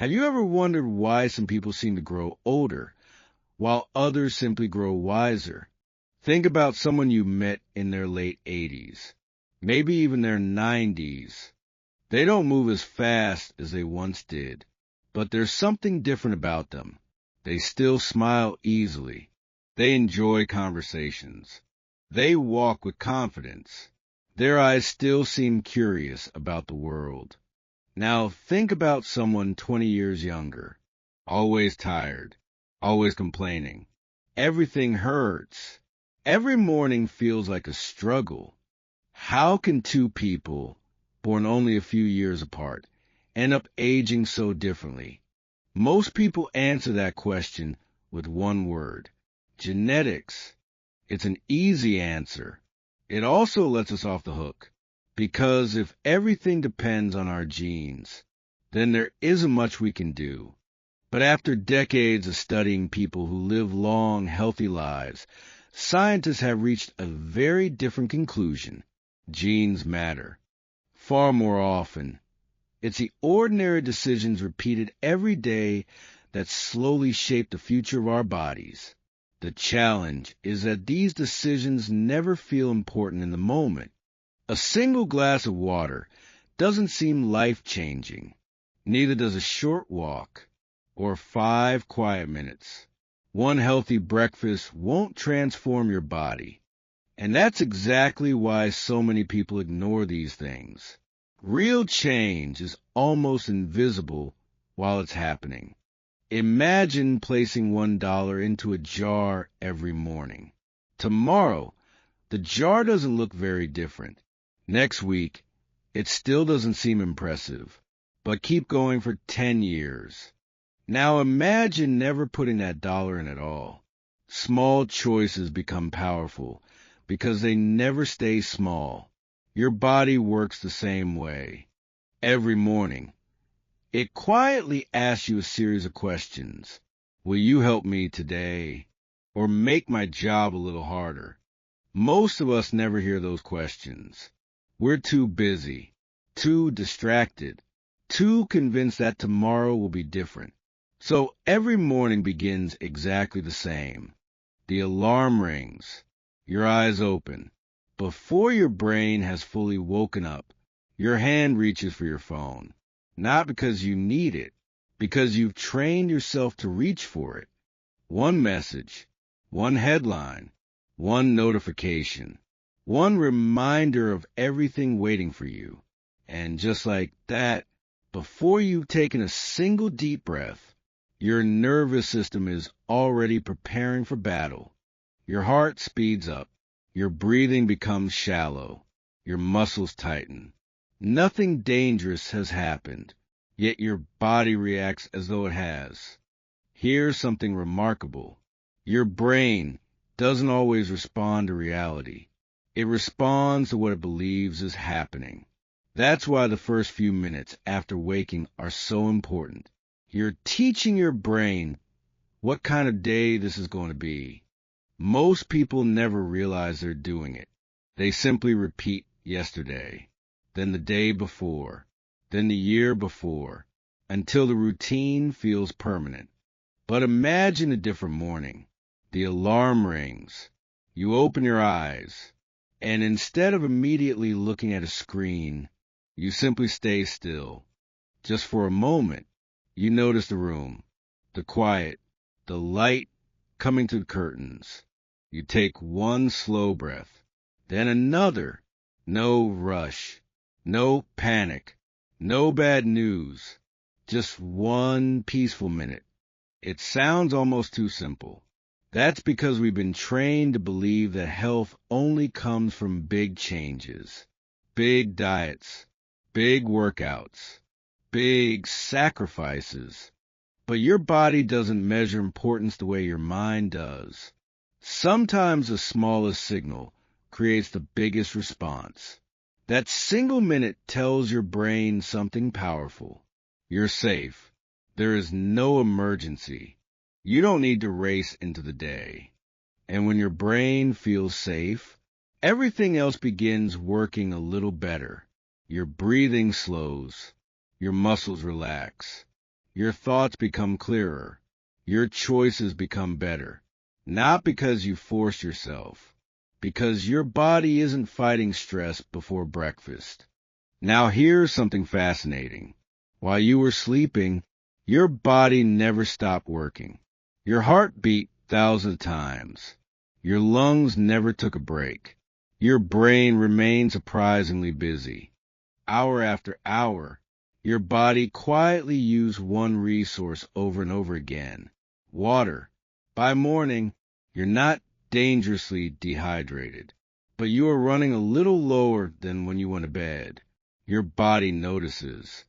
Have you ever wondered why some people seem to grow older, while others simply grow wiser? Think about someone you met in their late 80s, maybe even their 90s. They don't move as fast as they once did, but there's something different about them. They still smile easily. They enjoy conversations. They walk with confidence. Their eyes still seem curious about the world. Now think about someone 20 years younger, always tired, always complaining. Everything hurts. Every morning feels like a struggle. How can two people, born only a few years apart, end up aging so differently? Most people answer that question with one word: genetics. It's an easy answer. It also lets us off the hook, because if everything depends on our genes, then there isn't much we can do. But after decades of studying people who live long, healthy lives, scientists have reached a very different conclusion. Genes matter. Far more often. It's the ordinary decisions repeated every day that slowly shape the future of our bodies. The challenge is that these decisions never feel important in the moment. A single glass of water doesn't seem life-changing. Neither does a short walk or 5 quiet minutes. One healthy breakfast won't transform your body. And that's exactly why so many people ignore these things. Real change is almost invisible while it's happening. Imagine placing $1 into a jar every morning. Tomorrow, the jar doesn't look very different. Next week, it still doesn't seem impressive. But keep going for 10 years. Now imagine never putting that dollar in at all. Small choices become powerful because they never stay small. Your body works the same way. Every morning, it quietly asks you a series of questions. Will you help me today? Or make my job a little harder? Most of us never hear those questions. We're too busy, too distracted, too convinced that tomorrow will be different. So every morning begins exactly the same. The alarm rings. Your eyes open. Before your brain has fully woken up, your hand reaches for your phone. Not because you need it, because you've trained yourself to reach for it. One message, one headline, one notification, one reminder of everything waiting for you. And just like that, before you've taken a single deep breath, your nervous system is already preparing for battle. Your heart speeds up. Your breathing becomes shallow. Your muscles tighten. Nothing dangerous has happened, yet your body reacts as though it has. Here's something remarkable. Your brain doesn't always respond to reality. It responds to what it believes is happening. That's why the first few minutes after waking are so important. You're teaching your brain what kind of day this is going to be. Most people never realize they're doing it. They simply repeat yesterday, then the day before, then the year before, until the routine feels permanent. But imagine a different morning. The alarm rings. You open your eyes, and instead of immediately looking at a screen, you simply stay still. Just for a moment, you notice the room, the quiet, the light coming through the curtains. You take one slow breath, then another. No rush, no panic, no bad news. Just one peaceful minute. It sounds almost too simple. That's because we've been trained to believe that health only comes from big changes, big diets, big workouts, big sacrifices. But your body doesn't measure importance the way your mind does. Sometimes the smallest signal creates the biggest response. That single minute tells your brain something powerful. You're safe. There is no emergency. You don't need to race into the day. And when your brain feels safe, everything else begins working a little better. Your breathing slows. Your muscles relax. Your thoughts become clearer. Your choices become better. Not because you forced yourself, because your body isn't fighting stress before breakfast. Now here's something fascinating. While you were sleeping, your body never stopped working. Your heart beat thousands of times. Your lungs never took a break. Your brain remained surprisingly busy. Hour after hour, your body quietly used one resource over and over again: water. By morning, you're not dangerously dehydrated, but you are running a little lower than when you went to bed. Your body notices.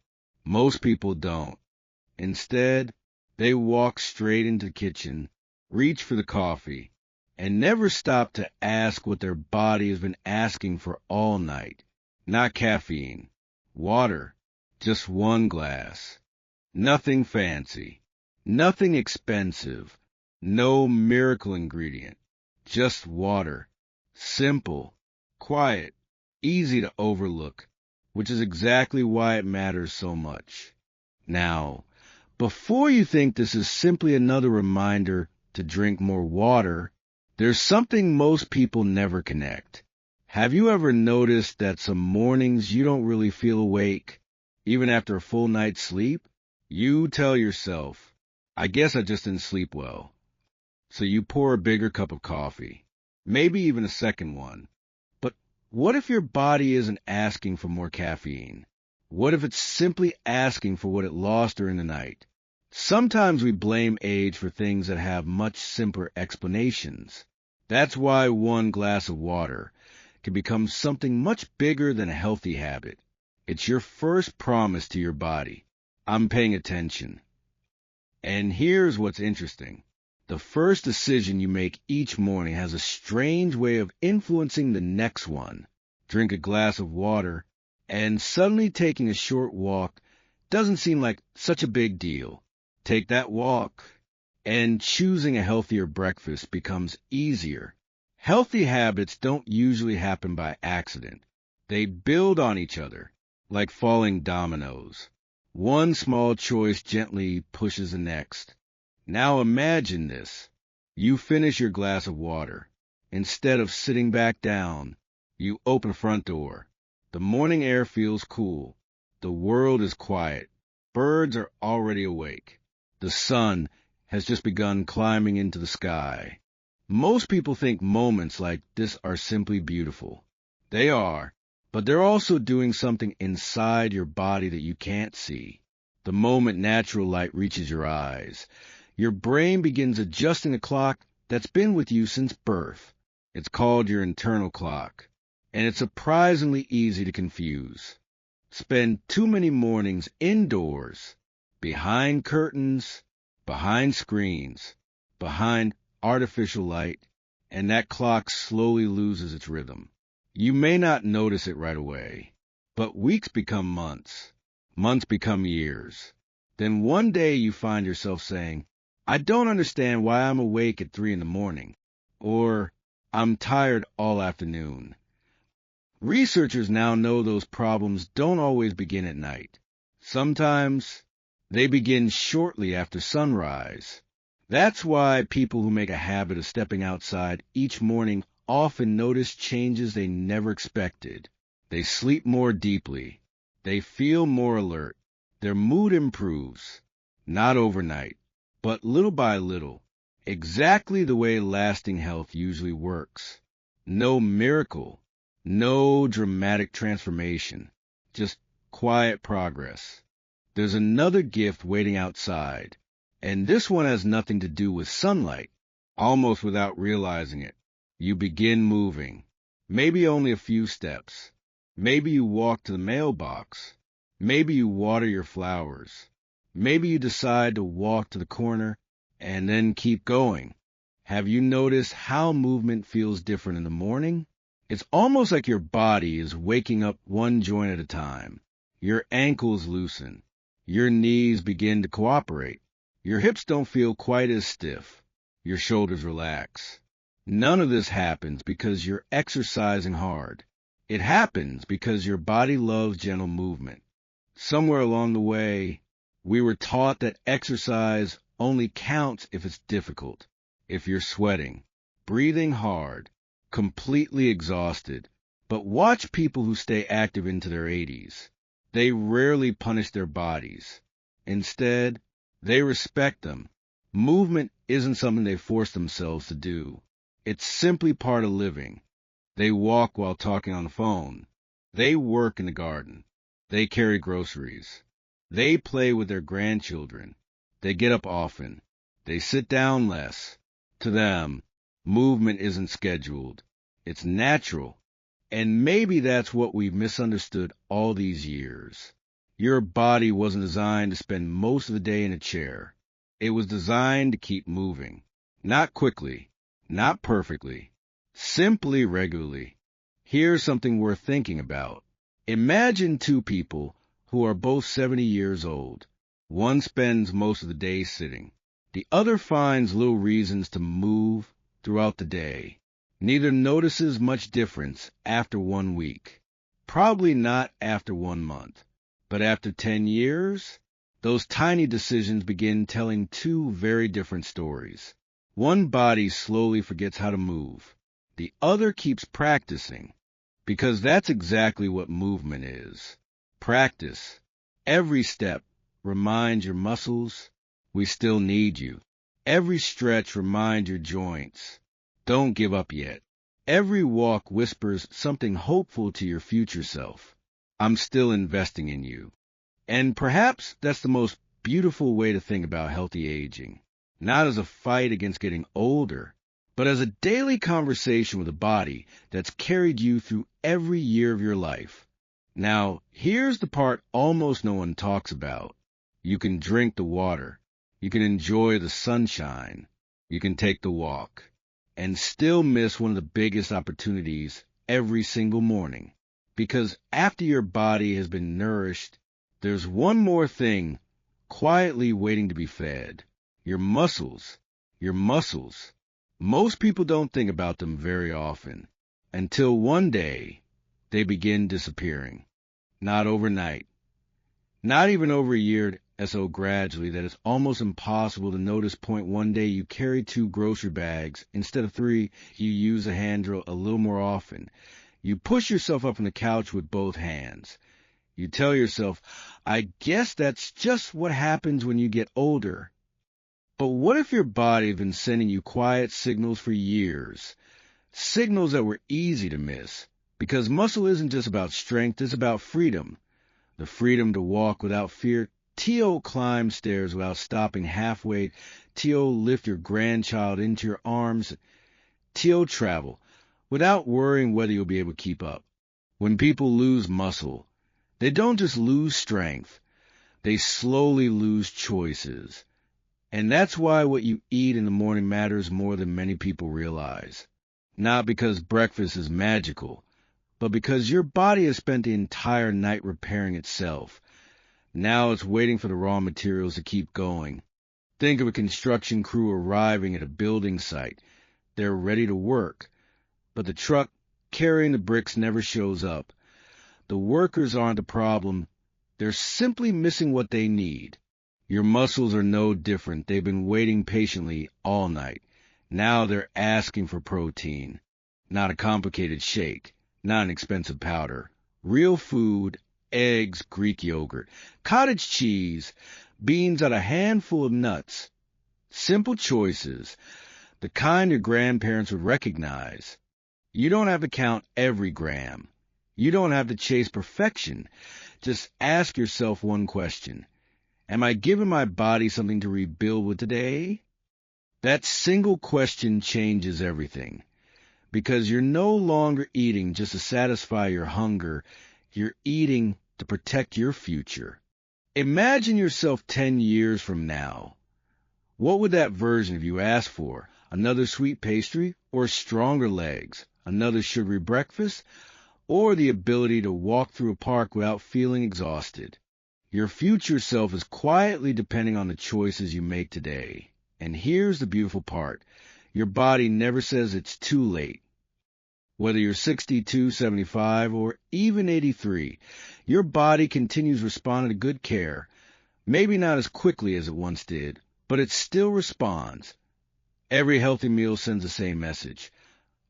Most people don't. Instead, they walk straight into the kitchen, reach for the coffee, and never stop to ask what their body has been asking for all night. Not caffeine, water, just one glass. Nothing fancy, nothing expensive, no miracle ingredient, just water. Simple, quiet, easy to overlook, which is exactly why it matters so much. Now, before you think this is simply another reminder to drink more water, there's something most people never connect. Have you ever noticed that some mornings you don't really feel awake, even after a full night's sleep? You tell yourself, I guess I just didn't sleep well. So you pour a bigger cup of coffee, maybe even a second one. But what if your body isn't asking for more caffeine? What if it's simply asking for what it lost during the night? Sometimes we blame age for things that have much simpler explanations. That's why one glass of water can become something much bigger than a healthy habit. It's your first promise to your body: I'm paying attention. And here's what's interesting. The first decision you make each morning has a strange way of influencing the next one. Drink a glass of water, and suddenly taking a short walk doesn't seem like such a big deal. Take that walk, and choosing a healthier breakfast becomes easier. Healthy habits don't usually happen by accident. They build on each other, like falling dominoes. One small choice gently pushes the next. Now imagine this. You finish your glass of water. Instead of sitting back down, you open the front door. The morning air feels cool. The world is quiet. Birds are already awake. The sun has just begun climbing into the sky. Most people think moments like this are simply beautiful. They are, but they're also doing something inside your body that you can't see. The moment natural light reaches your eyes, your brain begins adjusting a clock that's been with you since birth. It's called your internal clock, and it's surprisingly easy to confuse. Spend too many mornings indoors, behind curtains, behind screens, behind artificial light, and that clock slowly loses its rhythm. You may not notice it right away, but weeks become months, months become years. Then one day you find yourself saying, I don't understand why I'm awake at 3 in the morning, or I'm tired all afternoon. Researchers now know those problems don't always begin at night. Sometimes they begin shortly after sunrise. That's why people who make a habit of stepping outside each morning often notice changes they never expected. They sleep more deeply. They feel more alert. Their mood improves. Not overnight, but little by little. Exactly the way lasting health usually works. No miracle. No dramatic transformation, just quiet progress. There's another gift waiting outside, and this one has nothing to do with sunlight. Almost without realizing it, you begin moving. Maybe only a few steps. Maybe you walk to the mailbox. Maybe you water your flowers. Maybe you decide to walk to the corner and then keep going. Have you noticed how movement feels different in the morning? It's almost like your body is waking up one joint at a time. Your ankles loosen. Your knees begin to cooperate. Your hips don't feel quite as stiff. Your shoulders relax. None of this happens because you're exercising hard. It happens because your body loves gentle movement. Somewhere along the way, We were taught that exercise only counts if it's difficult, if you're sweating, breathing hard, completely exhausted. But watch people who stay active into their 80s. They rarely punish their bodies. Instead, they respect them. Movement isn't something they force themselves to do. It's simply part of living. They walk while talking on the phone. They work in the garden. They carry groceries. They play with their grandchildren. They get up often. They sit down less. To them, movement isn't scheduled. It's natural. And maybe that's what we've misunderstood all these years. Your body wasn't designed to spend most of the day in a chair. It was designed to keep moving. Not quickly, not perfectly, simply regularly. Here's something worth thinking about. Imagine two people who are both 70 years old. One spends most of the day sitting. The other finds little reasons to move throughout the day. Neither notices much difference after 1 week. Probably not after 1 month. But after 10 years, those tiny decisions begin telling two very different stories. One body slowly forgets how to move. The other keeps practicing. Because that's exactly what movement is. Practice. Every step reminds your muscles we still need you. Every stretch reminds your joints. Don't give up yet. Every walk whispers something hopeful to your future self. I'm still investing in you. And perhaps that's the most beautiful way to think about healthy aging. Not as a fight against getting older, but as a daily conversation with a body that's carried you through every year of your life. Now, here's the part almost no one talks about. You can drink the water. You can enjoy the sunshine. You can take the walk. And still miss one of the biggest opportunities every single morning. Because after your body has been nourished, there's one more thing quietly waiting to be fed. Your muscles. Your muscles. Most people don't think about them very often, until one day they begin disappearing. Not overnight. Not even over a year, so gradually that it's almost impossible to notice. Point one day you carry 2 grocery bags. Instead of 3, you use a hand drill a little more often. You push yourself up on the couch with both hands. You tell yourself, I guess that's just what happens when you get older. But what if your body had been sending you quiet signals for years? Signals that were easy to miss. Because muscle isn't just about strength, it's about freedom. The freedom to walk without fear. T.O. climb stairs without stopping halfway. T.O. lift your grandchild into your arms. T.O. travel without worrying whether you'll be able to keep up. When people lose muscle, they don't just lose strength. They slowly lose choices. And that's why what you eat in the morning matters more than many people realize. Not because breakfast is magical, but because your body has spent the entire night repairing itself. Now it's waiting for the raw materials to keep going. Think of a construction crew arriving at a building site. They're ready to work, but the truck carrying the bricks never shows up. The workers aren't the problem. They're simply missing what they need. Your muscles are no different. They've been waiting patiently all night. Now they're asking for protein. Not a complicated shake. Not an expensive powder. Real food, eggs, Greek yogurt, cottage cheese, beans out a handful of nuts. Simple choices. The kind your grandparents would recognize. You don't have to count every gram. You don't have to chase perfection. Just ask yourself one question. Am I giving my body something to rebuild with today? That single question changes everything. Because you're no longer eating just to satisfy your hunger. You're eating to protect your future. Imagine yourself 10 years from now. What would that version of you ask for? Another sweet pastry or stronger legs? Another sugary breakfast? Or the ability to walk through a park without feeling exhausted? Your future self is quietly depending on the choices you make today. And here's the beautiful part. Your body never says it's too late. Whether you're 62, 75, or even 83, your body continues responding to good care. Maybe not as quickly as it once did, but it still responds. Every healthy meal sends the same message.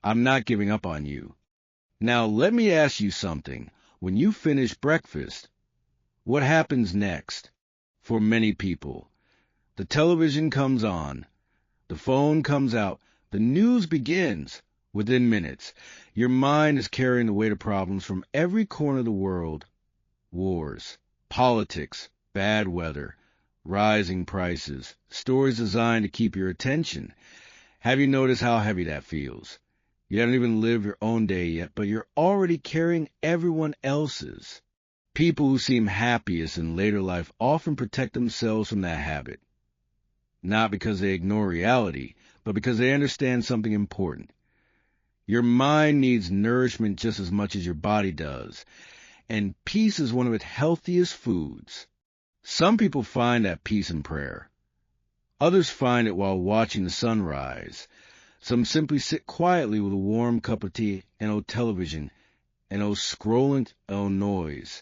I'm not giving up on you. Now let me ask you something. When you finish breakfast, what happens next? For many people, the television comes on, the phone comes out, the news begins. Within minutes, your mind is carrying the weight of problems from every corner of the world. Wars, politics, bad weather, rising prices, stories designed to keep your attention. Have you noticed how heavy that feels? You haven't even lived your own day yet, but you're already carrying everyone else's. People who seem happiest in later life often protect themselves from that habit. Not because they ignore reality, but because they understand something important. Your mind needs nourishment just as much as your body does, and peace is one of its healthiest foods. Some people find that peace in prayer. Others find it while watching the sunrise. Some simply sit quietly with a warm cup of tea and television and scrolling noise.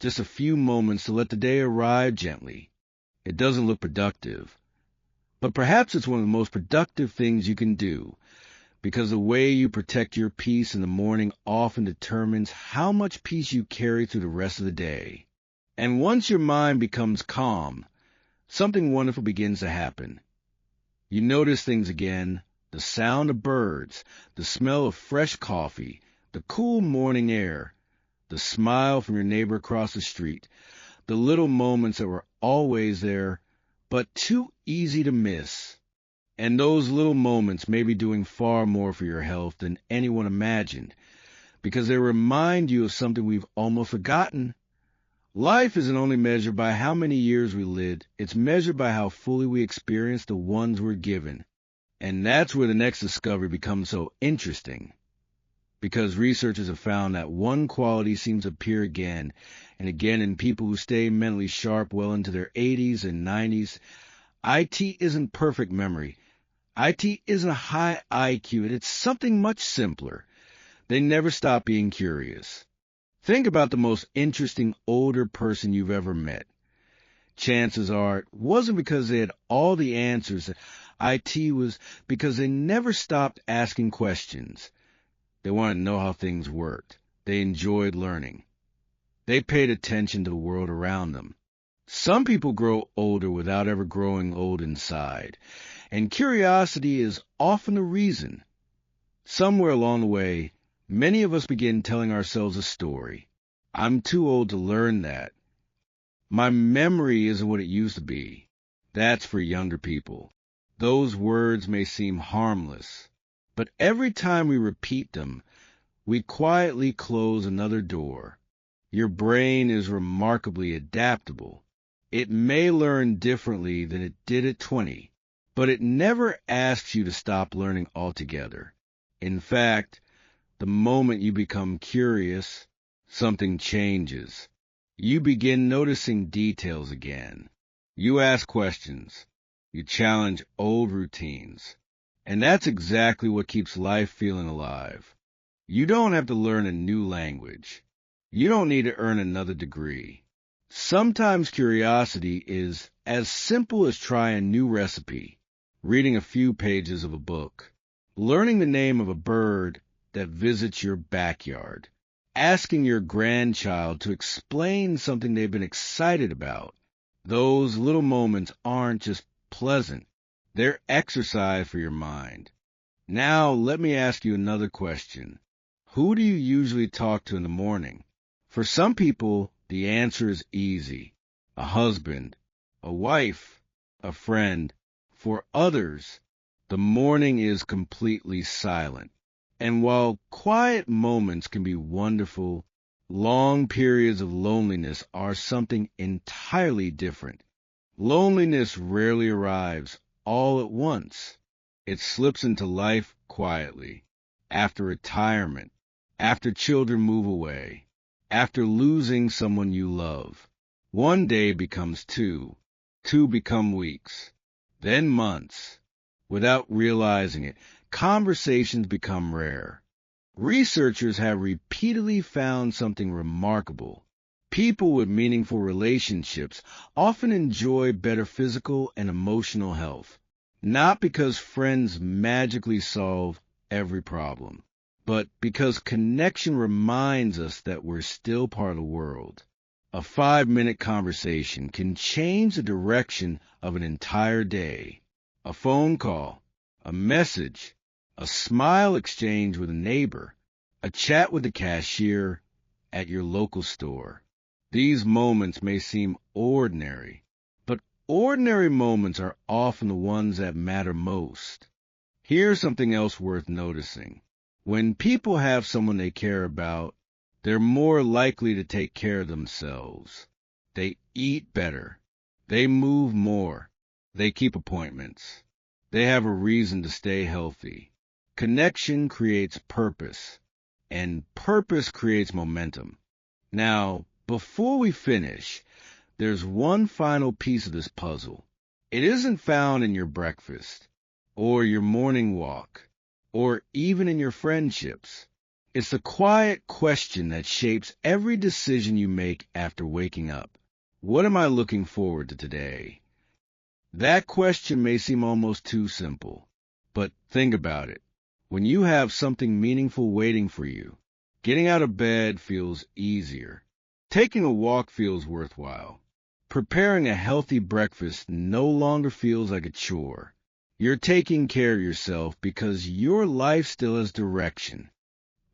Just a few moments to let the day arrive gently. It doesn't look productive, but perhaps it's one of the most productive things you can do, because the way you protect your peace in the morning often determines how much peace you carry through the rest of the day. And once your mind becomes calm, something wonderful begins to happen. You notice things again, the sound of birds, the smell of fresh coffee, the cool morning air, the smile from your neighbor across the street, the little moments that were always there, but too easy to miss. And those little moments may be doing far more for your health than anyone imagined, because they remind you of something we've almost forgotten. Life isn't only measured by how many years we lived, it's measured by how fully we experience the ones we're given. And that's where the next discovery becomes so interesting, because researchers have found that one quality seems to appear again and again in people who stay mentally sharp well into their 80s and 90s. IT isn't perfect memory. IT isn't a high IQ. It's something much simpler. They never stop being curious. Think about the most interesting older person you've ever met. Chances are it wasn't because they had all the answers. IT was because they never stopped asking questions. They wanted to know how things worked. They enjoyed learning. They paid attention to the world around them. Some people grow older without ever growing old inside, and curiosity is often the reason. Somewhere along the way, many of us begin telling ourselves a story. I'm too old to learn that. My memory isn't what it used to be. That's for younger people. Those words may seem harmless, but every time we repeat them, we quietly close another door. Your brain is remarkably adaptable. It may learn differently than it did at 20, but it never asks you to stop learning altogether. In fact, the moment you become curious, something changes. You begin noticing details again. You ask questions. You challenge old routines. And that's exactly what keeps life feeling alive. You don't have to learn a new language. You don't need to earn another degree. Sometimes curiosity is as simple as trying a new recipe, reading a few pages of a book, learning the name of a bird that visits your backyard, asking your grandchild to explain something they've been excited about. Those little moments aren't just pleasant. They're exercise for your mind. Now, let me ask you another question. Who do you usually talk to in the morning? For some people, the answer is easy. A husband, a wife, a friend. For others, the morning is completely silent. And while quiet moments can be wonderful, long periods of loneliness are something entirely different. Loneliness rarely arrives all at once. It slips into life quietly, after retirement, after children move away, after losing someone you love. One day becomes two become weeks, then months. Without realizing it, conversations become rare. Researchers have repeatedly found something remarkable. People with meaningful relationships often enjoy better physical and emotional health, not because friends magically solve every problem, but because connection reminds us that we're still part of the world. A 5-minute conversation can change the direction of an entire day. A phone call, a message, a smile exchange with a neighbor, a chat with the cashier at your local store. These moments may seem ordinary, but ordinary moments are often the ones that matter most. Here's something else worth noticing. When people have someone they care about, they're more likely to take care of themselves. They eat better. They move more. They keep appointments. They have a reason to stay healthy. Connection creates purpose, and purpose creates momentum. Now, before we finish, there's one final piece of this puzzle. It isn't found in your breakfast, or your morning walk, or even in your friendships. It's the quiet question that shapes every decision you make after waking up. What am I looking forward to today? That question may seem almost too simple, but think about it. When you have something meaningful waiting for you, getting out of bed feels easier. Taking a walk feels worthwhile. Preparing a healthy breakfast no longer feels like a chore. You're taking care of yourself because your life still has direction.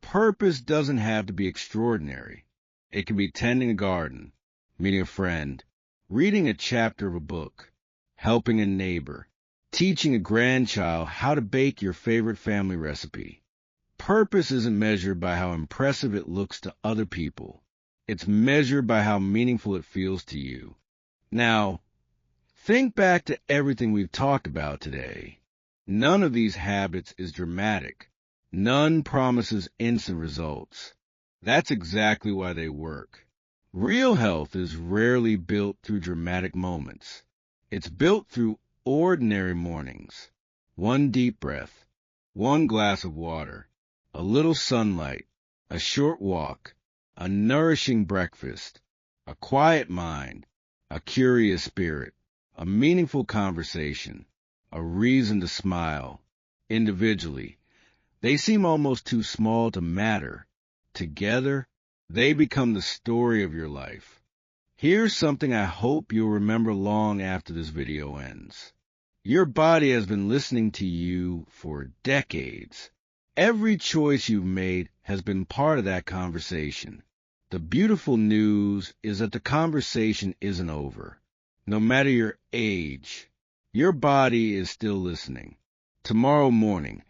Purpose doesn't have to be extraordinary. It can be tending a garden, meeting a friend, reading a chapter of a book, helping a neighbor, teaching a grandchild how to bake your favorite family recipe. Purpose isn't measured by how impressive it looks to other people. It's measured by how meaningful it feels to you. Now, think back to everything we've talked about today. None of these habits is dramatic. None promises instant results. That's exactly why they work. Real health is rarely built through dramatic moments. It's built through ordinary mornings. One deep breath, one glass of water, a little sunlight, a short walk, a nourishing breakfast, a quiet mind, a curious spirit, a meaningful conversation, a reason to smile. Individually, they seem almost too small to matter. Together, they become the story of your life. Here's something I hope you'll remember long after this video ends. Your body has been listening to you for decades. Every choice you've made has been part of that conversation. The beautiful news is that the conversation isn't over. No matter your age, your body is still listening. Tomorrow morning,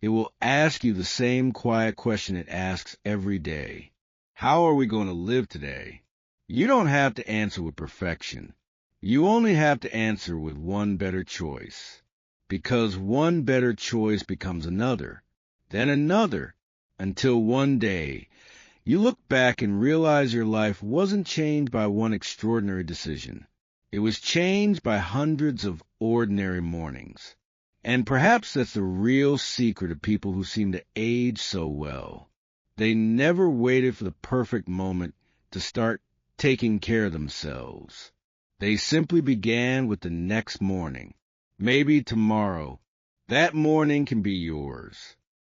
it will ask you the same quiet question it asks every day. How are we going to live today? You don't have to answer with perfection. You only have to answer with one better choice. Because one better choice becomes another, then another, until one day, you look back and realize your life wasn't changed by one extraordinary decision. It was changed by hundreds of ordinary mornings. And perhaps that's the real secret of people who seem to age so well. They never waited for the perfect moment to start taking care of themselves. They simply began with the next morning. Maybe tomorrow. That morning can be yours.